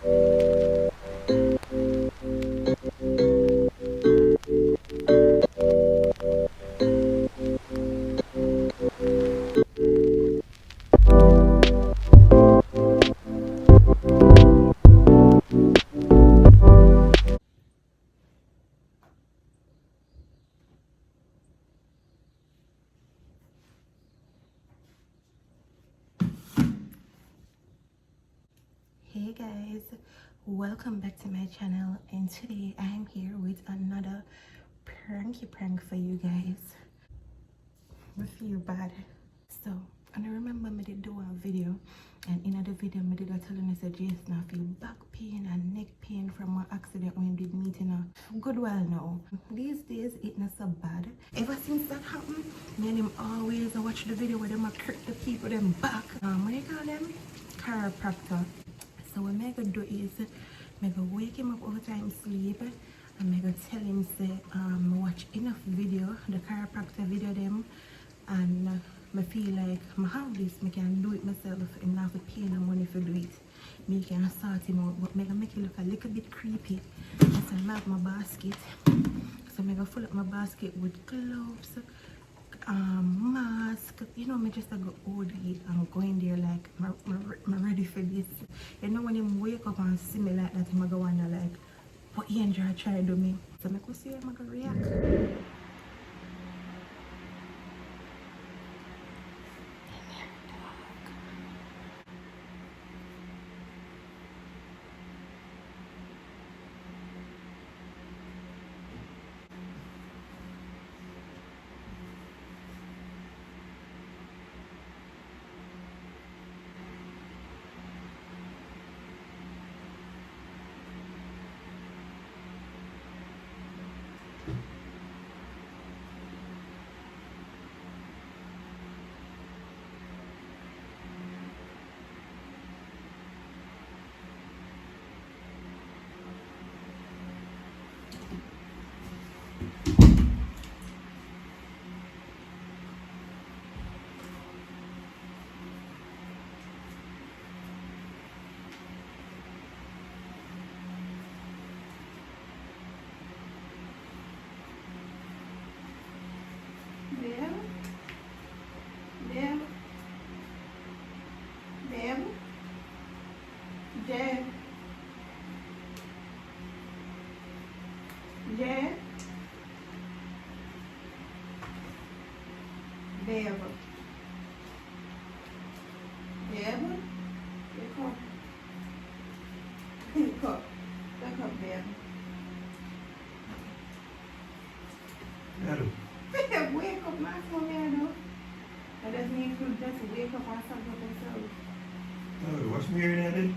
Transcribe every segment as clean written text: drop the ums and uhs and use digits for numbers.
Hey guys, welcome back to my channel, and today I am here with another pranky prank for you guys. I feel bad. So and I remember me did do a video, and in the video me did tell you I said Jason I feel back pain and neck pain from my accident when we did meeting a good while now. These days it not so bad. Ever since that happened, me and him always watch the video where them a hurt the people them back. What do you call them? Chiropractor. So what I'm gonna do is I'm gonna wake him up over time sleep, and I'm gonna tell him say watch enough video, the chiropractor video them, and I feel like I have this, I can do it myself and not have to pay no money for do it. Me can sort him out, but I gonna make it look a little bit creepy. So I have my basket. So I'm gonna fill up my basket with gloves, mask, you know, me just go OD and go in there like I'm ready for this. You know when you wake up and see me like that, I'm gonna wanna like, what Andrew try to do me. So I could see I'm gonna react. Yeah. Beba. Beba. Look up. Look up. Look up, Beba. Hello. Wake up, my phone, I just need to just wake up and start with myself. Oh, what's me hearing that then?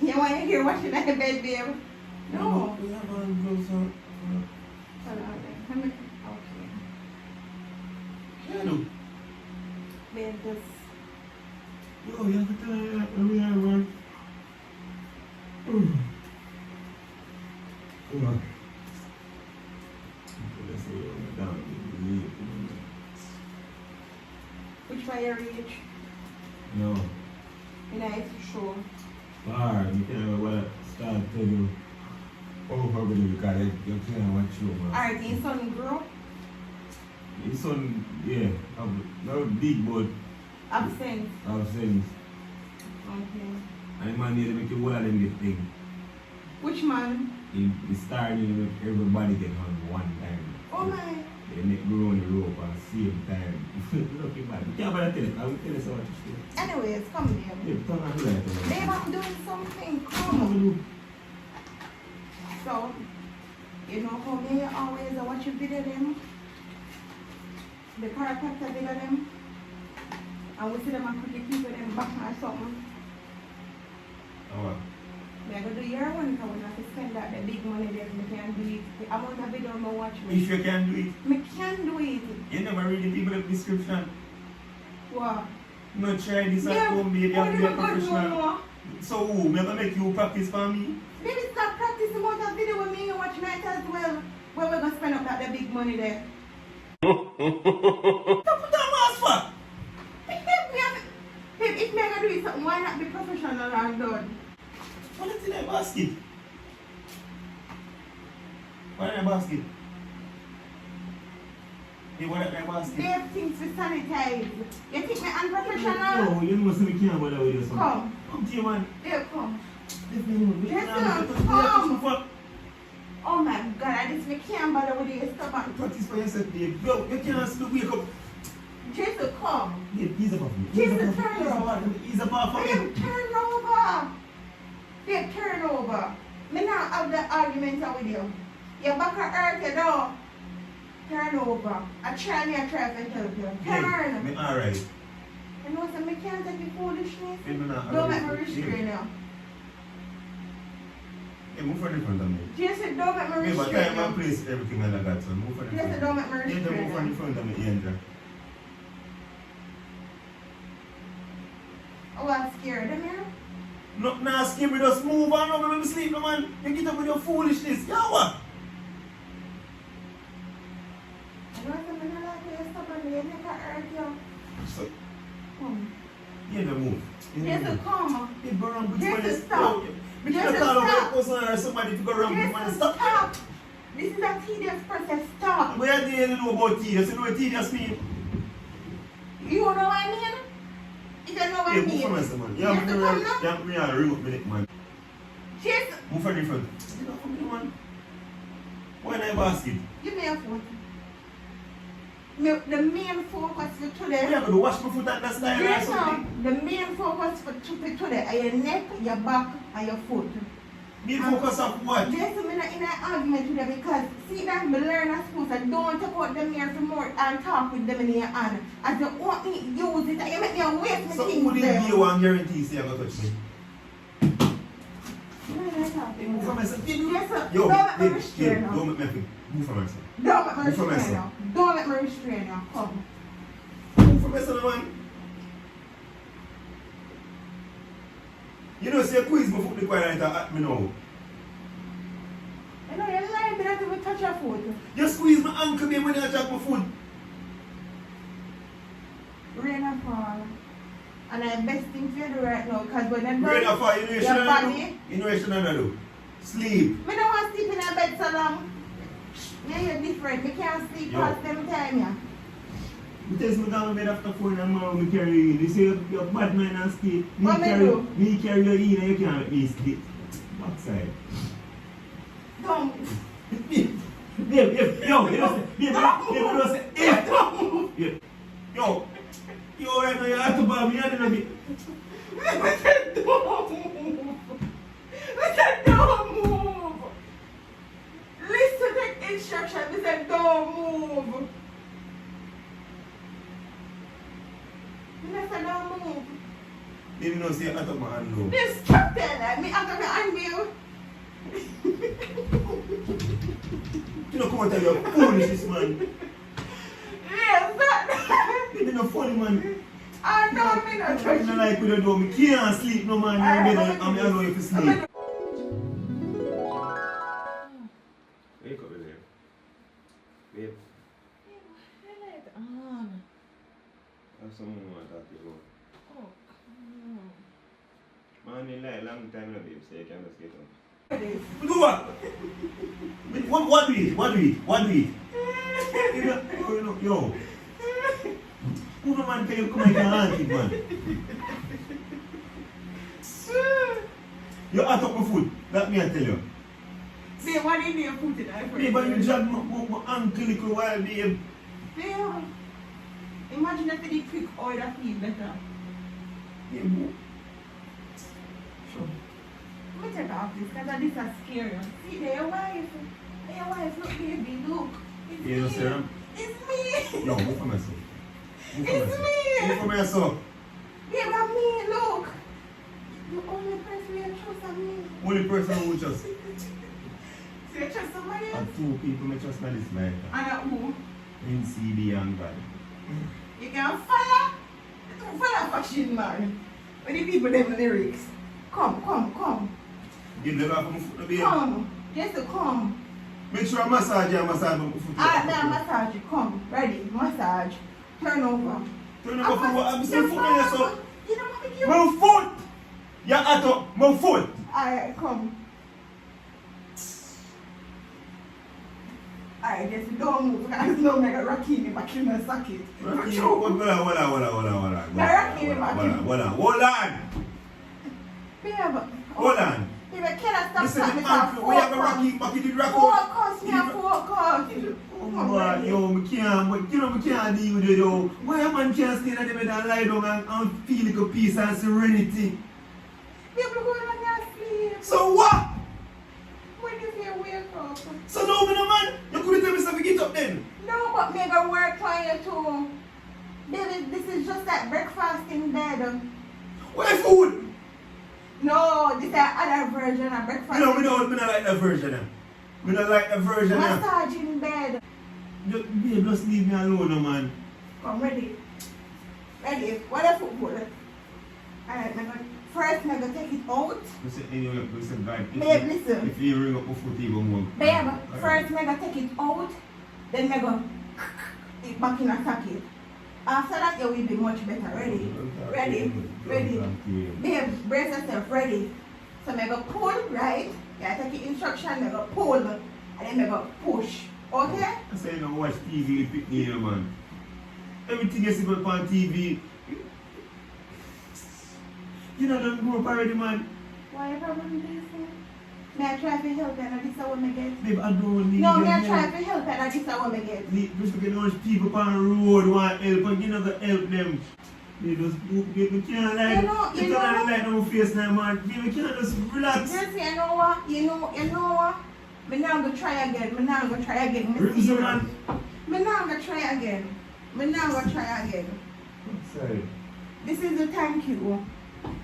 You want to hear washing that bed, babe? No. We have on gloves on. Hold on then. Okay. Hello. Babe, just... Yo, you have to tell me that we have one. Let's see what we're down. Which way you reach? No. And I sure. Far, you can't want to start telling you. Oh, probably because you can't watch you. Alright, your son grow? His son, yeah, not big, but Absent. absent. Okay. And the man need to make you all of them get thing. Which man? He started to make everybody get on one time. Oh my. They make go on the rope at the same time. Lucky man. You can't tell it. I will tell you so much shit. Anyways, come here. Yeah, turn on the light. Babe, I'm doing something. Come. So, you know how me always watch a video them? The chiropractor video them? And we see them and quickly keep them back or something. Oh, what? Me I go do your one because we have to spend that the big money there. Me can do it. The amount of video I watch me. If you can do it, Me can do it. you never read the people description. What? No try this at Yeah, home, baby. what I'm do a you got no professional. more? So who? Me gonna make you practice for me? Maybe it's not practice amount of video with me and watch night as well. Where we're gonna spend up that the big money there. Don't put that mask for. Me have If me gonna do it something, why not be professional and done? What is in that basket? What in that basket? Hey, what in that basket? They have things to sanitize. You think me unprofessional? No, you know we can't bother with you. Come. Come to you, man. Here, come. Listen, come. Oh my God, I just me can't bother with you. Stop. Practice for yourself, babe. Yo, you can't still wake up. Jason, come. Babe, ease up off me. Jason, turn over. Ease up off me. Babe, turn over. Babe, turn over. Me not have the argument with you. Your back of earth, you know. Turn over. I try to help you. Turn. Me alright. You know what? I can't take the foolishness. Babe, me not Don't make alright. me restrain you. Hey, move from in front of me. Jason, don't make me Babe, but restrain time and you. place everything like that, so move from in front Jason, of me. don't make me Yeah, restrain move from in you. front of me, Andrew. Oh, I'm scared, am you? No, nah, skip me, just move on, no, let me sleep, no, man. You get up with your foolishness. Yeah, what? I know something like that. You stop and you make her hurt you. So, Come. you never move. You never Jason, move. come. Hey, go around with Jason, money. stop. Me Jason, can't call over stop. a person or somebody to go around with money. Jason, Stop. stop. This is a tedious process. Stop. What do you know about tedious? You know what tedious mean? You know what I mean? You don't know what I Hey, move mean? from us, man. You Jason, have come me now. a remote minute, man. Jason, Move from the front. Stay off from me, man. Why not basket? give me a foot. The main focus for What today. you have to wash my foot at that style or Yes, something? the main focus for today are your neck, your back, and your foot. Be focus on what? Yes, I'm in an argument with them because see that me learn at school that don't take out them here for more and talk with them in your hand. As you want me use it, you make me waste my So things who did there. you one guarantee say you're going to touch me? Hey, move from myself. Yes, sir. Yo, Don't make me babe, restrain babe, you. don't make me think. Move from myself. Don't make me Move from restrain myself. you. Don't make me restrain you. Come. Move from myself, man. You know, say quiz my foot the quiet at me now. You know, you're lying, but I don't even touch your foot. Just squeeze my ankle there when you attack my foot. Rain and fall. And the best thing for you to do right now, because when I'm Rain or fall, you know you your shouldn't body, do. You know you shouldn't do. Sleep. I don't want to sleep in a bed so long. Yeah, you're different. I can't sleep Yo. past them time, yeah. You test me down bed after 4 in the morning, me carry you in. You say you're bad man and sleep. What me do? Me carry you in and you can't make me sleep. Backside. Don't. Babe, yo, you know, you know, say, yeah. Yo, right now, you have to buy me, I don't know me. Don't move. Listen to the instruction. They said don't move. They said don't move. They didn't know, say, I took my hand low. This stop telling me after the unveil. You know, come on, tell you, foolishness, man. Yes, that. You didn't know funny, man. I know I'm not I trying don't like what you do. Me can't sleep, no, man. You're in bed, and I know if you sleep. Wake up, babe. Babe. I have someone who want to talk to you about. Man, in like long time, babe, so you can just get up. Do what? What do you eat? What do you eat? What do you eat? You know, yo. Who no man tell you come and get auntie, man? You add up my food. That me I tell you. See, what did you put it in? Babe, but you drag my ankle little while, babe. Yeah. Imagine if they quick oil that feel better. Babe. Sure. Let me take off this because this is scary. See, there your wife. There your wife, look, baby, look. It's You know, me. Sarah? It's me. Yo, move for myself. Move for It's myself. me. Move for myself. Babe, I'm me, look. The only person you trust is me. Only person who just. So you trust somebody else? And 2 people may trust me this night. And who? NCB and God. You can follow fashion man. When the people them lyrics. Come. Give the laugh on my foot, babe. Come. Just to come. Make sure I massage you and massage my foot. Now massage. Come. Ready. Massage. Turn over. Turn over for what? I'm still foot in yourself. You don't want me to. My foot! Yeah, Ato, my foot! Alright, come. Alright, just don't move. Because no mega rocky in the back in the socket. Hold on. Babe. Hold on. Babe, can I stop Listen, talking the uncle, we have a rocky, the rock. Focus, me a focus. Oh my, yo, me can't, me can't deal with it, yo. Why a man can't stay in the bed and lie down and feel like a peace and serenity? Babe, look when you're asleep. So what? When you say wake up. So no, me no man, you couldn't tell me something to get up then? No, but me go work on you too. Baby, this is just like breakfast in bed. Where food? No, this is another version of breakfast. No, me don't like that version. Me don't like that version. Massage in bed. Babe, just leave me alone, no, man. Come, ready? Ready? What the football? Alright, first I'm going to take it out. Listen, guys. Babe, listen. If you ring up a foot even more. Babe, first I'm going to take it out. Then I'm going to it back in a socket. After that, you will be much better. Ready? Ready? Ready? Babe, brace yourself. Ready? So I'm going to pull, right? Yeah, take the instruction, I'm going to pull. And then I'm going to push. Okay? I say you don't watch TV with pick me here, man. Everything you see on TV. You know don't grow up already, man. Why you problem this? May I try to help and this is what I get? Babe, I don't need No, your may I help. try to help and this is what I get? Just because those people on the road want help and you're not going to help them. They just, we can't like, You know. Like no face now, man. Babe, we can't just relax. Just you know what? You know what? Me now go try again. Me now go try again. Me So, man. Me now go try again. Me now go try again. Sorry. This is a thank you.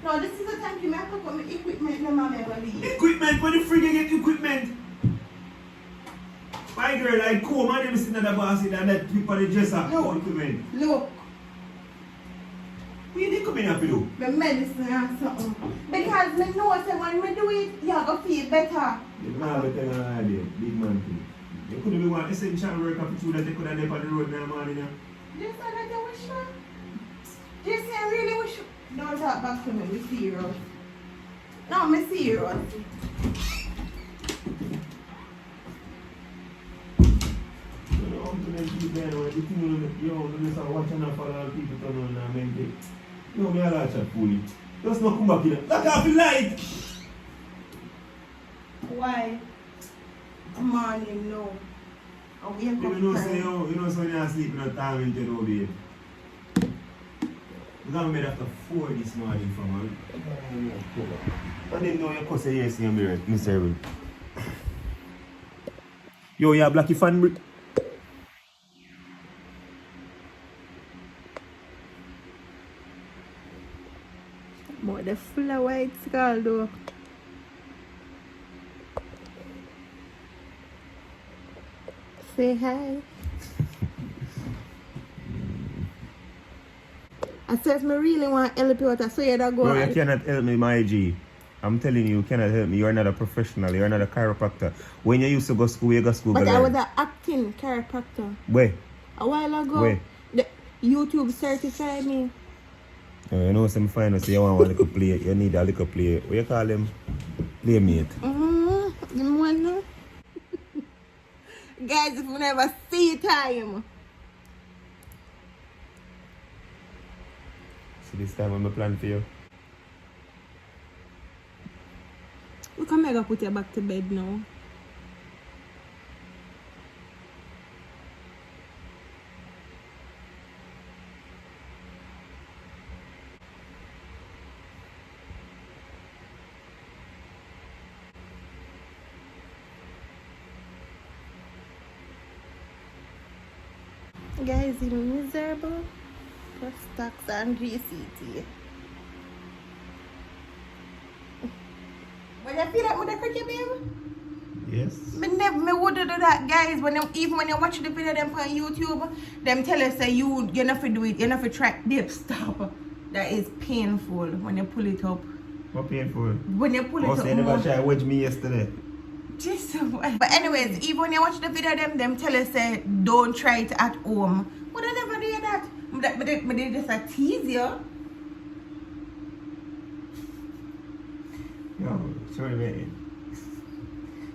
No, this is a thank you. Me have to put my equipment no man ever leave. Equipment? When the freak you get equipment? My girl, I come and them sitting at the basket and that people the dresser for equipment. Look. What you come in here to do? The medicine and something. Because me know say when me do it, you go feel better. You can't be telling an idea, big man thing. You couldn't be one essential worker for two that they could have left on the road now, man. Just that you wish you. Just I really wish you. Don't talk back to me, me serious. No, me serious. You know, I'm going to keep there, the thing you just watching out for a lot of people turn on and make it. You know, me a lot of fool. Just not come back here. Look off the light! Why? Morning, no. I wake up. You know, say, you know, so when you're sleeping at time and you know, babe. Because I made after 4 this morning from her. I didn't know you could say yes in your mirror, Mr. Yo, you have Blackie fan brick? More the flower it's called though. Say hi. I said me really want to help you out, so you don't go. No, you cannot help me, my G. I'm telling you, you cannot help me. You're not a professional. You're not a chiropractor. When you used to go school, you go school. But I was an acting chiropractor. Where? A while ago. Where? The YouTube certified me. You know, some final say you want a little play. You need a little play. What you call them? Playmate. Them one no. Guys, if you never see time. So this time I'm a plan for you. We can make her put you back to bed now. Guys, it's miserable. Plus tax and GCT. When you feel like with the cricket, babe? Yes. Me would do that, guys. Even when you watch the video them on YouTube, them tell us that you not to do it, you not to try. Babe, stop. That is painful when you pull it up. What painful? When you pull it up. They never try to wedge me yesterday. Just but anyways, even when you watch the video them tell us that don't try it at home. Would I never do that? But they just tease you. Yo, sorry, man.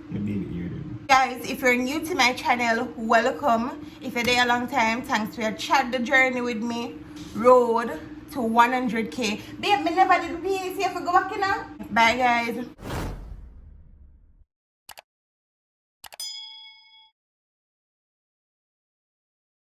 You didn't hear them. Guys, if you're new to my channel, welcome. If you're there a long time, thanks for your chat the journey with me. Road to 100k. Babe, me never did this. You have to go back in now. Bye, guys.